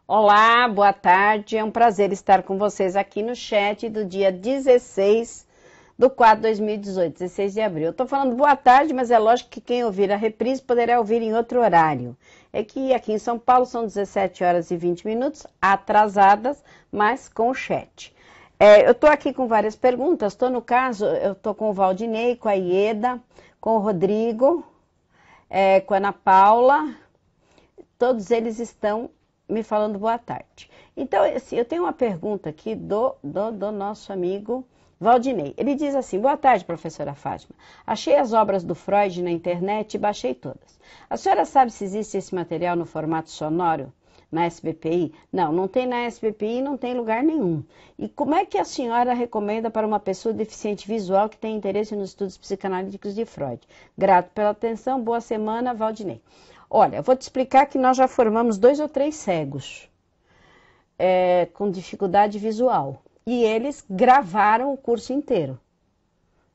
Olá, boa tarde. É um prazer estar com vocês aqui no chat do dia 16 do 4 de 2018, 16 de abril. Eu estou falando boa tarde, mas é lógico que quem ouvir a reprise poderá ouvir em outro horário. É que aqui em São Paulo são 17 horas e 20 minutos, atrasadas, mas com o chat. Eu estou aqui com várias perguntas. Estou no caso, eu estou com o Valdinei, com a Ieda, com o Rodrigo, com a Ana Paula. Todos eles estão me falando boa tarde. Então, assim, eu tenho uma pergunta aqui do nosso amigo Valdinei. Ele diz assim: boa tarde, professora Fátima. Achei as obras do Freud na internet e baixei todas. A senhora sabe se existe esse material no formato sonoro na SBPI? Não, não tem na SBPI, não tem lugar nenhum. E como é que a senhora recomenda para uma pessoa deficiente visual que tem interesse nos estudos psicanalíticos de Freud? Grato pela atenção, boa semana, Valdinei. Olha, eu vou te explicar que nós já formamos 2 ou 3 cegos com dificuldade visual. E eles gravaram o curso inteiro.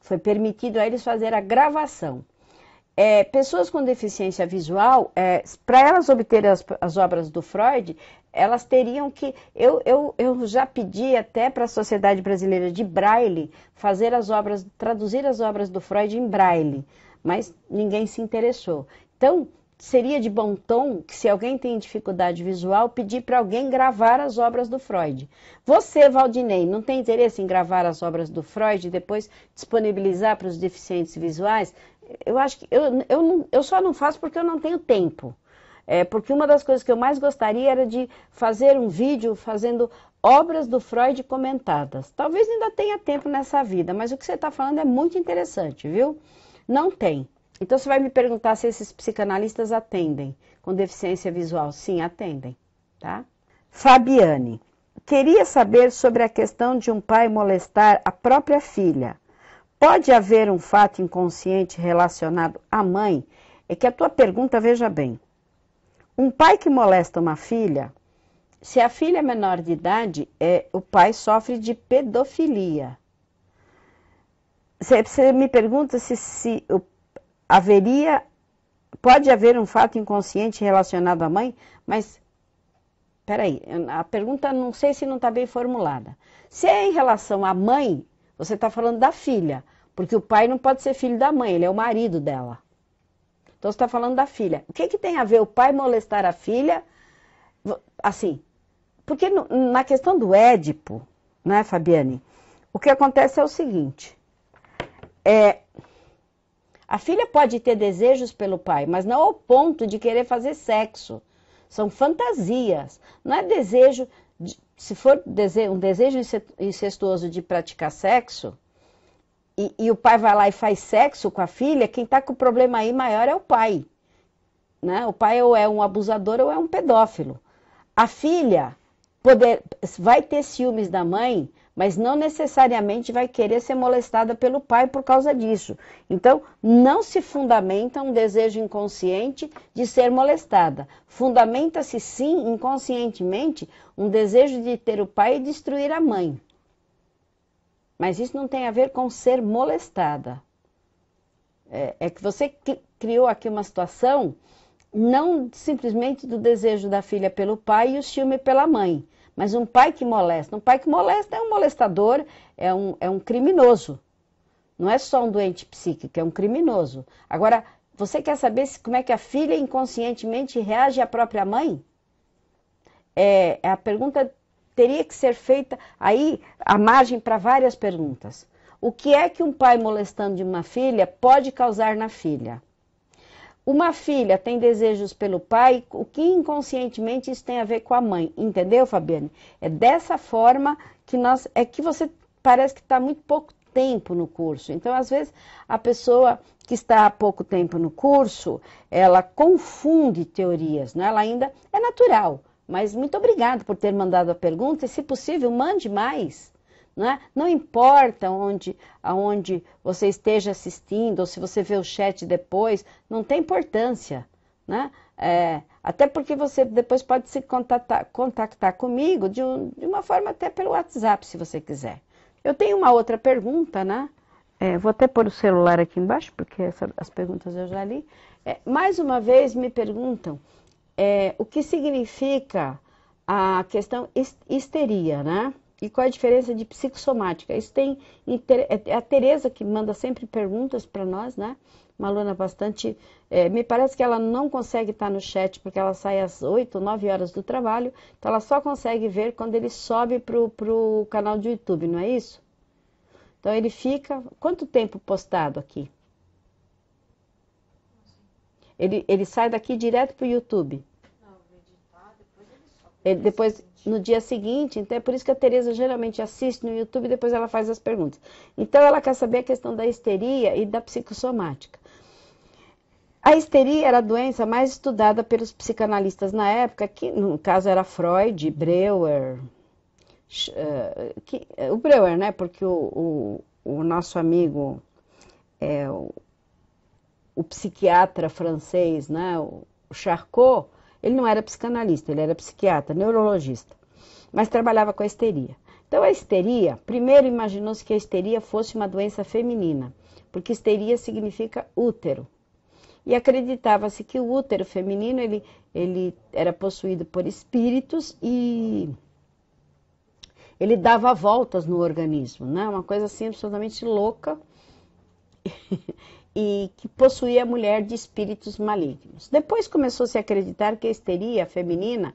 Foi permitido a eles fazer a gravação. Pessoas com deficiência visual, para elas obterem as obras do Freud, elas teriam que... Eu já pedi até para a Sociedade Brasileira de Braille traduzir as obras do Freud em Braille, mas ninguém se interessou. Então, seria de bom tom que, se alguém tem dificuldade visual, pedir para alguém gravar as obras do Freud. Você, Valdinei, não tem interesse em gravar as obras do Freud e depois disponibilizar para os deficientes visuais? Eu acho que eu só não faço porque eu não tenho tempo. Porque uma das coisas que eu mais gostaria era de fazer um vídeo fazendo obras do Freud comentadas. Talvez ainda tenha tempo nessa vida, mas o que você está falando é muito interessante, viu? Não tem. Então você vai me perguntar se esses psicanalistas atendem com deficiência visual. Sim, atendem, tá? Fabiane, queria saber sobre a questão de um pai molestar a própria filha. Pode haver um fato inconsciente relacionado à mãe? É que a tua pergunta, veja bem. Um pai que molesta uma filha, se a filha é menor de idade, o pai sofre de pedofilia. Você me pergunta se pode haver um fato inconsciente relacionado à mãe, mas, peraí, a pergunta não sei se não está bem formulada. Se é em relação à mãe, você está falando da filha, porque o pai não pode ser filho da mãe, ele é o marido dela. Então você está falando da filha. O que tem a ver o pai molestar a filha? Assim, porque na questão do Édipo, né, Fabiane, o que acontece é o seguinte, a filha pode ter desejos pelo pai, mas não ao ponto de querer fazer sexo. São fantasias. Não é desejo, se for um desejo incestuoso de praticar sexo, e o pai vai lá e faz sexo com a filha, quem está com o problema aí maior é o pai. Né? O pai ou é um abusador ou é um pedófilo. A filha vai ter ciúmes da mãe, mas não necessariamente vai querer ser molestada pelo pai por causa disso. Então, não se fundamenta um desejo inconsciente de ser molestada. Fundamenta-se, sim, inconscientemente, um desejo de ter o pai e destruir a mãe. Mas isso não tem a ver com ser molestada. É que você criou aqui uma situação, não simplesmente do desejo da filha pelo pai e o ciúme pela mãe. Mas um pai que molesta. Um pai que molesta é um molestador, é um criminoso. Não é só um doente psíquico, é um criminoso. Agora, você quer saber como é que a filha inconscientemente reage à própria mãe? A pergunta teria que ser feita, aí a margem para várias perguntas. O que é que um pai molestando de uma filha pode causar na filha? Uma filha tem desejos pelo pai, o que inconscientemente isso tem a ver com a mãe, entendeu, Fabiane? É dessa forma que que você parece que está muito pouco tempo no curso. Então, às vezes, a pessoa que está há pouco tempo no curso, ela confunde teorias, né? Ela ainda é natural, mas muito obrigada por ter mandado a pergunta e, se possível, mande mais. Não importa aonde você esteja assistindo, ou se você vê o chat depois, não tem importância. Né? Até porque você depois pode se contactar comigo de uma forma até pelo WhatsApp, se você quiser. Eu tenho uma outra pergunta, né? Vou até pôr o celular aqui embaixo, porque as perguntas eu já li. Mais uma vez me perguntam o que significa a questão histeria, né? E qual é a diferença de psicossomática? Isso tem é a Tereza que manda sempre perguntas para nós, né? Uma aluna bastante... me parece que ela não consegue estar no chat porque ela sai às 8, 9 horas do trabalho, então ela só consegue ver quando ele sobe pro canal do YouTube, não é isso? Então ele fica... Quanto tempo postado aqui? Ele sai daqui direto pro YouTube. Ele depois, no dia seguinte, então é por isso que a Tereza geralmente assiste no YouTube e depois ela faz as perguntas. Então ela quer saber a questão da histeria e da psicossomática. A histeria era a doença mais estudada pelos psicanalistas na época, que no caso era Freud, Breuer, o Breuer, né? Porque o nosso amigo, o psiquiatra francês, né? O Charcot, ele não era psicanalista, ele era psiquiatra, neurologista, mas trabalhava com a histeria. Então a histeria, primeiro imaginou-se que a histeria fosse uma doença feminina, porque histeria significa útero. E acreditava-se que o útero feminino, ele era possuído por espíritos e ele dava voltas no organismo, né? Uma coisa assim absolutamente louca e que possuía a mulher de espíritos malignos. Depois começou-se a acreditar que a histeria feminina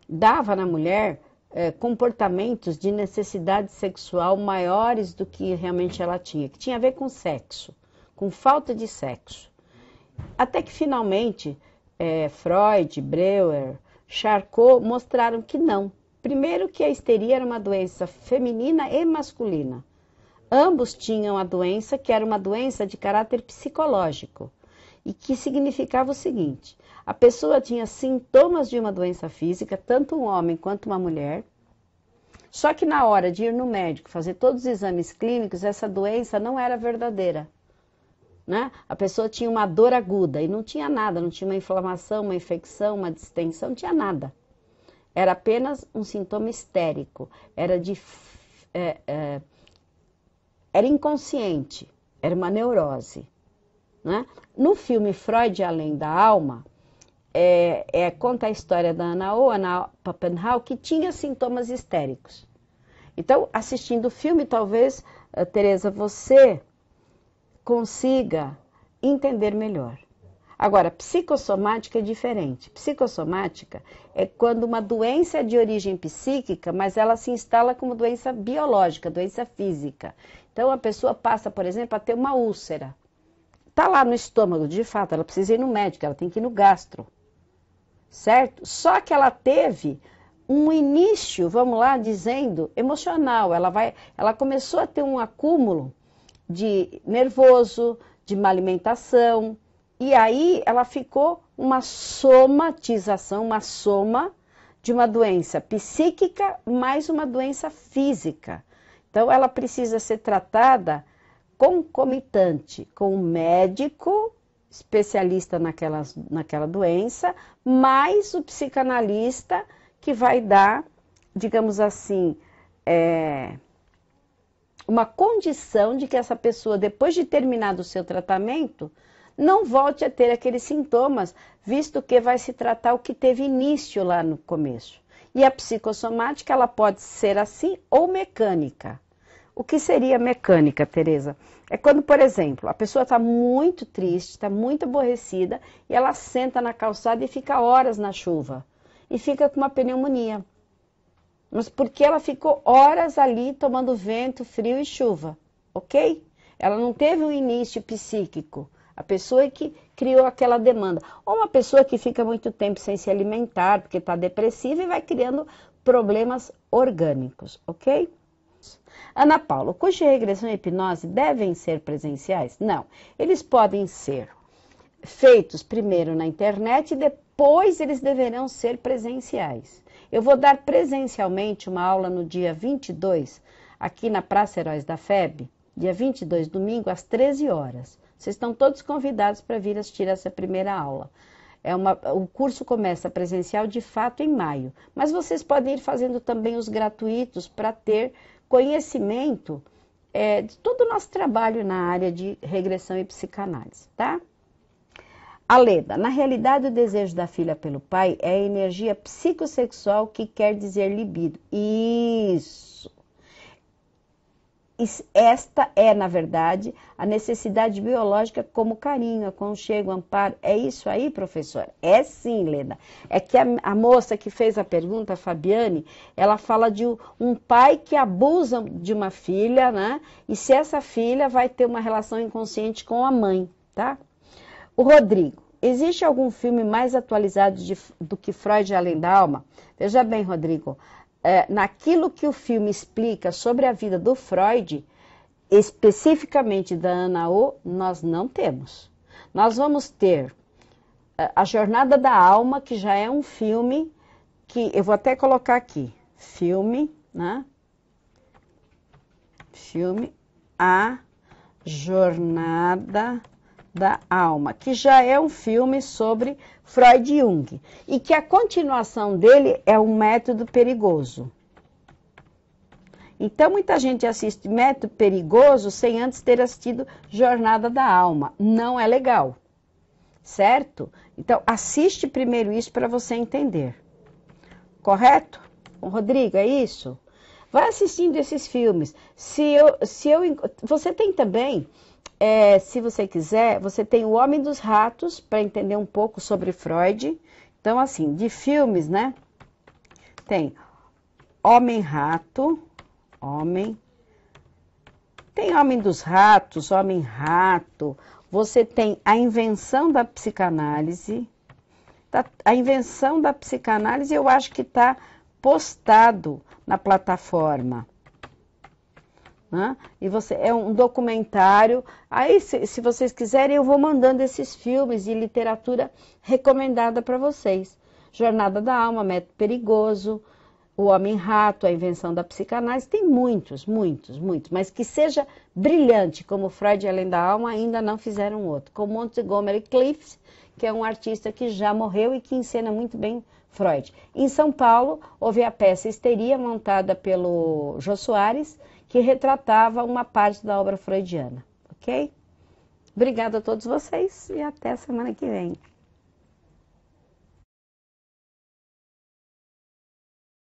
dava na mulher comportamentos de necessidade sexual maiores do que realmente ela tinha, que tinha a ver com sexo, com falta de sexo. Até que finalmente Freud, Breuer, Charcot mostraram que não. Primeiro que a histeria era uma doença feminina e masculina. Ambos tinham a doença, que era uma doença de caráter psicológico, e que significava o seguinte: a pessoa tinha sintomas de uma doença física, tanto um homem quanto uma mulher, só que na hora de ir no médico fazer todos os exames clínicos, essa doença não era verdadeira. Né? A pessoa tinha uma dor aguda e não tinha nada, não tinha uma inflamação, uma infecção, uma distensão, não tinha nada. Era apenas um sintoma histérico, era inconsciente, era uma neurose. Né? No filme Freud, Além da Alma, conta a história da Anna Pappenhau, que tinha sintomas histéricos. Então, assistindo o filme, talvez, Tereza, você consiga entender melhor. Agora, psicossomática é diferente. Psicossomática é quando uma doença é de origem psíquica, mas ela se instala como doença biológica, doença física. Então, a pessoa passa, por exemplo, a ter uma úlcera. Está lá no estômago, de fato, ela precisa ir no médico, ela tem que ir no gastro. Certo? Só que ela teve um início, vamos lá, dizendo, emocional. Ela começou a ter um acúmulo de nervoso, de má alimentação, e aí ela ficou uma somatização, uma soma de uma doença psíquica mais uma doença física. Então ela precisa ser tratada concomitante com um médico especialista naquela doença, mais o psicanalista que vai dar, digamos assim, uma condição de que essa pessoa, depois de terminado o seu tratamento, não volte a ter aqueles sintomas, visto que vai se tratar o que teve início lá no começo. E a psicossomática, ela pode ser assim ou mecânica. O que seria mecânica, Tereza? É quando, por exemplo, a pessoa está muito triste, está muito aborrecida, e ela senta na calçada e fica horas na chuva. E fica com uma pneumonia. Mas porque ela ficou horas ali tomando vento, frio e chuva, ok? Ela não teve um início psíquico. A pessoa que criou aquela demanda. Ou uma pessoa que fica muito tempo sem se alimentar, porque está depressiva e vai criando problemas orgânicos, ok? Ana Paula, curso de regressão e hipnose devem ser presenciais? Não. Eles podem ser feitos primeiro na internet e depois eles deverão ser presenciais. Eu vou dar presencialmente uma aula no dia 22, aqui na Praça Heróis da FEB, dia 22, domingo, às 13 horas. Vocês estão todos convidados para vir assistir essa primeira aula. O curso começa presencial de fato em maio, mas vocês podem ir fazendo também os gratuitos para ter conhecimento de todo o nosso trabalho na área de regressão e psicanálise, tá? A Leda, na realidade o desejo da filha pelo pai é a energia psicossexual que quer dizer libido. Isso. Esta é, na verdade, a necessidade biológica como carinho, aconchego, amparo. É isso aí, professora? É sim, Leda. É que a moça que fez a pergunta, a Fabiane, ela fala de um pai que abusa de uma filha, né? E se essa filha vai ter uma relação inconsciente com a mãe, tá? O Rodrigo, existe algum filme mais atualizado do que Freud Além da Alma? Veja bem, Rodrigo, naquilo que o filme explica sobre a vida do Freud, especificamente da Ana Oh, nós não temos. Nós vamos ter A Jornada da Alma, que já é um filme que, eu vou até colocar aqui, filme, né? Filme A Jornada da Alma, que já é um filme sobre Freud e Jung, e que a continuação dele é um método perigoso. Então, muita gente assiste Método Perigoso sem antes ter assistido Jornada da Alma. Não é legal, certo? Então, assiste primeiro isso para você entender. Correto? Bom, Rodrigo, é isso? Vai assistindo esses filmes. Você tem também, se você quiser, você tem O Homem dos Ratos, para entender um pouco sobre Freud. Então, assim, de filmes, né? Tem Homem-Rato, tem Homem dos Ratos, Homem-Rato. Você tem A Invenção da Psicanálise. A Invenção da Psicanálise eu acho que está postado na plataforma. Né? E é um documentário. Aí, se vocês quiserem, eu vou mandando esses filmes e literatura recomendada para vocês. Jornada da Alma, Método Perigoso, O Homem-Rato, A Invenção da Psicanálise. Tem muitos, mas que seja brilhante, como Freud Além da Alma, ainda não fizeram outro. Como Montgomery Clift, que é um artista que já morreu e que encena muito bem Freud. Em São Paulo, houve a peça Histeria, montada pelo Jô Soares, que retratava uma parte da obra freudiana, ok? Obrigada a todos vocês e até a semana que vem.